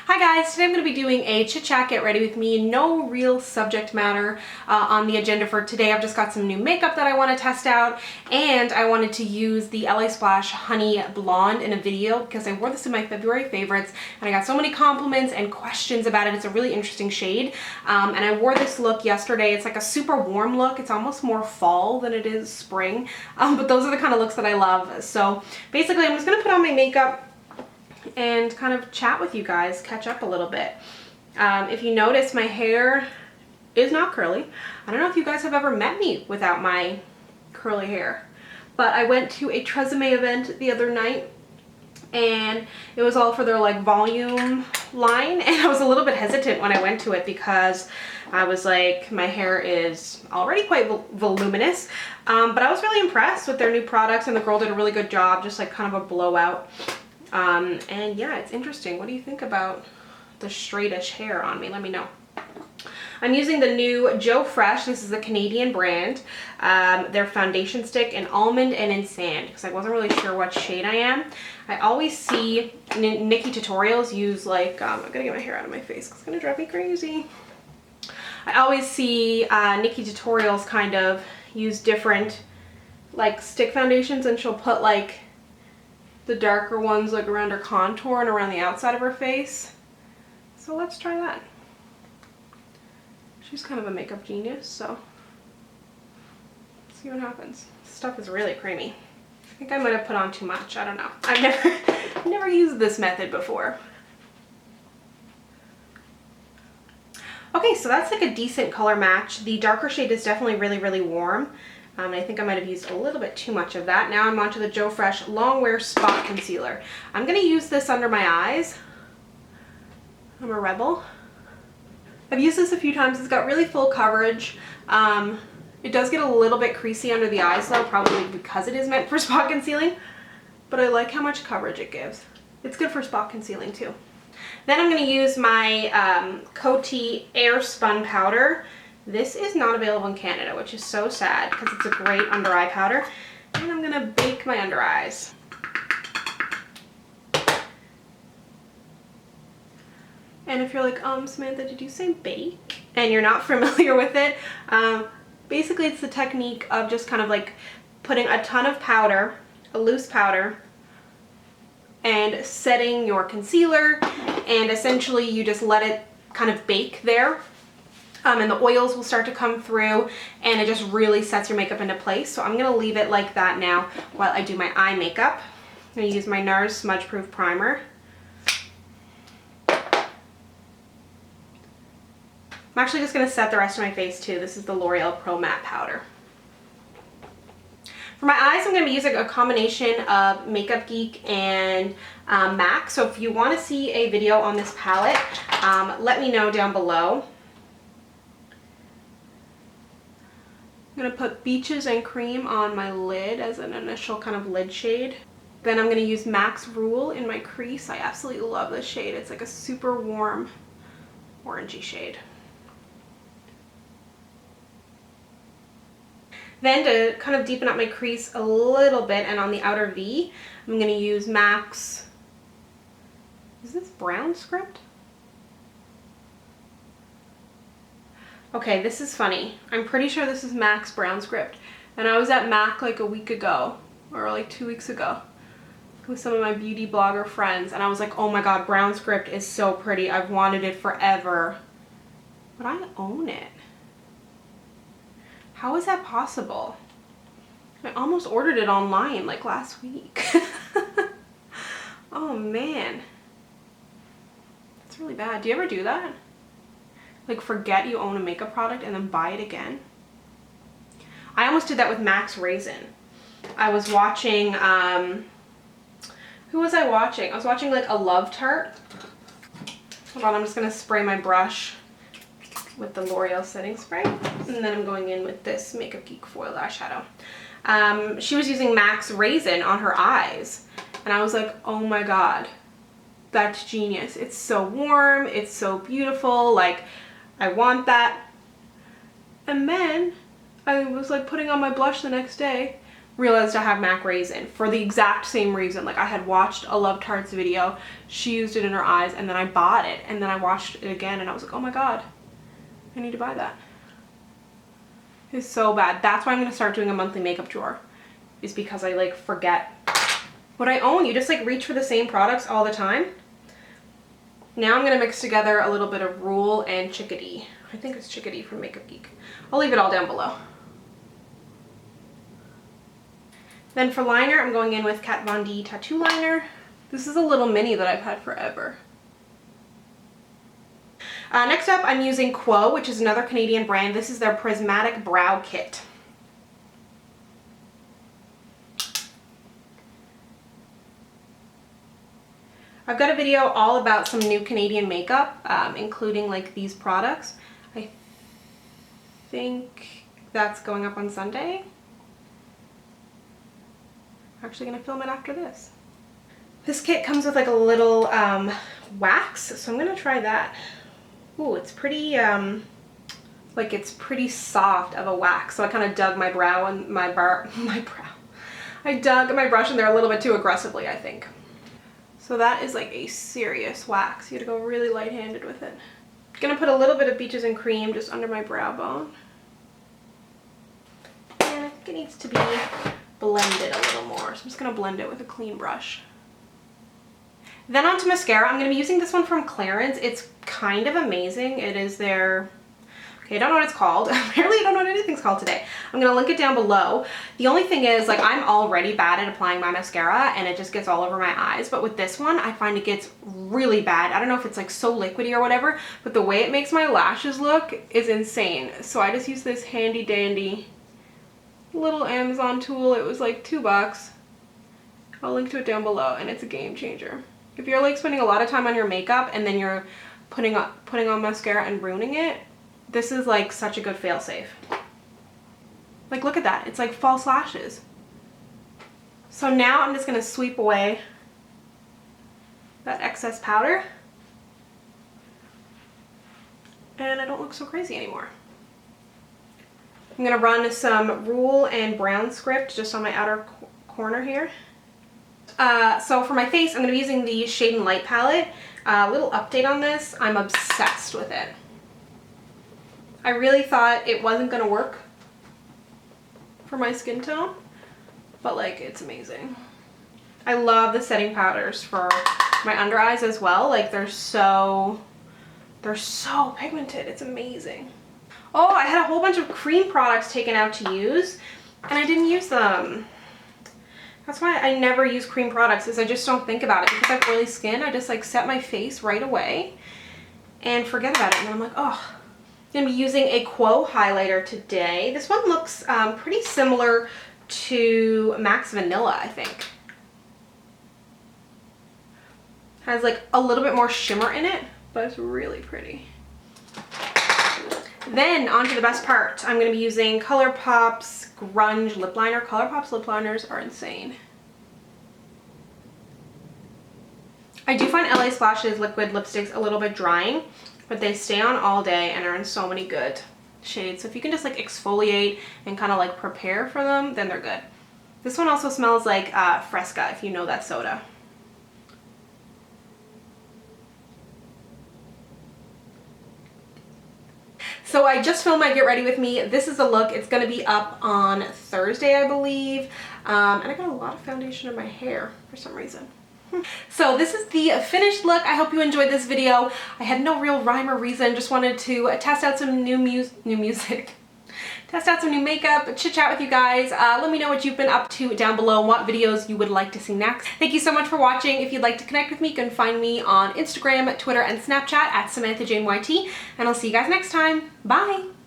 Hi guys, today I'm going to be doing a chit chat, get ready with me. No real subject matter on the agenda for today. I've just got some new makeup that I want to test out, and I wanted to use the LA Splash Honey Blonde in a video because I wore this in my February favorites and I got so many compliments and questions about it. It's a really interesting shade, and I wore this look yesterday. It's like a super warm look. It's almost more fall than it is spring, but those are the kind of looks that I love. So basically I'm just going to put on my makeup and kind of chat with you guys, catch up a little bit. If you notice, my hair is not curly. I don't know if you guys have ever met me without my curly hair, but I went to a Tresemme event the other night and it was all for their like volume line, and I was a little bit hesitant when I went to it because I was like, my hair is already quite voluminous, but I was really impressed with their new products, and the girl did a really good job, just like kind of a blowout. And yeah, it's interesting. What do you think about the straightish hair on me? Let me know. I'm using the new Joe Fresh. This is a Canadian brand. Their foundation stick in almond and in sand, because I wasn't really sure what shade I am. I always see Nikki tutorials use like, I'm gonna get my hair out of my face because it's gonna drive me crazy. I always see Nikki tutorials kind of use different like stick foundations, and she'll put like the darker ones like around her contour and around the outside of her face. So let's try that. She's kind of a makeup genius, so let's see what happens. This stuff is really creamy. I think I might have put on too much. I don't know. I've never used this method before. Okay, so that's like a decent color match. The darker shade is definitely really warm. I think I might have used a little bit too much of that. Now I'm onto the Joe Fresh Longwear Spot Concealer. I'm going to use this under my eyes. I'm a rebel. I've used this a few times. It's got really full coverage. It does get a little bit creasy under the eyes though, probably because it is meant for spot concealing. But I like how much coverage it gives. It's good for spot concealing too. Then I'm going to use my Coty Air Spun Powder. This is not available in Canada, which is so sad because it's a great under eye powder. And I'm gonna bake my under eyes. And if you're like, Samantha, did you say bake? And you're not familiar with it, basically it's the technique of just kind of like putting a ton of powder, a loose powder, and setting your concealer, and essentially you just let it kind of bake there. And the oils will start to come through, and it just really sets your makeup into place. So I'm going to leave it like that now while I do my eye makeup. I'm going to use my NARS Smudge Proof Primer. I'm actually just going to set the rest of my face too. This is the L'Oreal Pro Matte Powder. For my eyes, I'm going to be using a combination of Makeup Geek and MAC. So if you want to see a video on this palette, let me know down below. I'm going to put Beaches and Cream on my lid as an initial kind of lid shade. Then I'm going to use MAC's Rule in my crease. I absolutely love this shade. It's like a super warm orangey shade. Then to kind of deepen up my crease a little bit and on the outer V, I'm going to use MAC's, is this Brown Script? Okay, this is funny. I'm pretty sure this is MAC's Brown Script. And I was at MAC like a week ago, or like 2 weeks ago, with some of my beauty blogger friends, and I was like, oh my god, Brown Script is so pretty. I've wanted it forever. But I own it. How is that possible? I almost ordered it online like last week. Oh man. That's really bad. Do you ever do that? Like forget you own a makeup product and then buy it again? I almost did that with MAC's Raisin. I was watching, who was I watching? I was watching like a Love Tart. Hold on, I'm just gonna spray my brush with the L'Oreal setting spray. And then I'm going in with this Makeup Geek foil eyeshadow. She was using MAC's Raisin on her eyes. And I was like, oh my god, that's genius. It's so warm, it's so beautiful, like, I want that. And then I was like putting on my blush the next day, realized I have MAC Raisin for the exact same reason. Like I had watched a Love Tarts video, she used it in her eyes, and then I bought it, and then I watched it again and I was like, oh my god, I need to buy that. It's so bad. That's why I'm gonna start doing a monthly makeup drawer, is because I like forget what I own. You just like reach for the same products all the time. Now I'm gonna mix together a little bit of Rule and Chickadee. I think it's Chickadee from Makeup Geek. I'll leave it all down below. Then for liner, I'm going in with Kat Von D Tattoo Liner. This is a little mini that I've had forever. Next up, I'm using Quo, which is another Canadian brand. This is their Prismatic Brow Kit. I've got a video all about some new Canadian makeup, including like these products. I think that's going up on Sunday. I'm actually gonna film it after this. This kit comes with like a little wax, so I'm gonna try that. Ooh, it's pretty, like it's pretty soft of a wax. So I kind of dug my brow and I dug my brush in there a little bit too aggressively, I think. So that is like a serious wax. You gotta go really light-handed with it. Gonna put a little bit of Beaches and Cream just under my brow bone. And I think it needs to be blended a little more. So I'm just gonna blend it with a clean brush. Then onto mascara. I'm gonna be using this one from Clarins. It's kind of amazing. It is their, okay, I don't know what it's called. Apparently I don't know what anything's called today. I'm gonna link it down below. The only thing is, like, I'm already bad at applying my mascara and it just gets all over my eyes. But with this one, I find it gets really bad. I don't know if it's like so liquidy or whatever, but the way it makes my lashes look is insane. So I just use this handy dandy little Amazon tool. It was like $2. I'll link to it down below, and it's a game changer. If you're like spending a lot of time on your makeup and then you're putting on mascara and ruining it, this is like such a good fail-safe. Like, look at that. It's like false lashes. So now I'm just gonna sweep away that excess powder. And I don't look so crazy anymore. I'm gonna run some Rule and Brown Script just on my outer corner here. So for my face, I'm gonna be using the Shade and Light palette. A little update on this, I'm obsessed with it. I really thought it wasn't gonna work for my skin tone, but like, it's amazing. I love the setting powders for my under eyes as well. Like, they're so pigmented, it's amazing. Oh, I had a whole bunch of cream products taken out to use and I didn't use them. That's why I never use cream products, is I just don't think about it. Because I have oily skin, I just like set my face right away and forget about it. And then I'm like, oh. I'm gonna be using a Quo highlighter today. This one looks pretty similar to Max Vanilla, I think. Has like a little bit more shimmer in it, but it's really pretty. Then on to the best part. I'm going to be using ColourPop's Grunge Lip Liner. ColourPop's lip liners are insane. I do find LA Splash's liquid lipsticks a little bit drying, but they stay on all day and are in so many good shades. So if you can just like exfoliate and kind of like prepare for them, then they're good. This one also smells like Fresca, if you know that soda. So I just filmed my Get Ready With Me. This is the look. It's going to be up on Thursday, I believe. And I got a lot of foundation in my hair for some reason. So this is the finished look. I hope you enjoyed this video. I had no real rhyme or reason. Just wanted to test out some new music. Test out some new makeup, chit chat with you guys. Let me know what you've been up to down below and what videos you would like to see next. Thank you so much for watching. If you'd like to connect with me, you can find me on Instagram, Twitter, and Snapchat at SamanthaJaneYT. And I'll see you guys next time. Bye!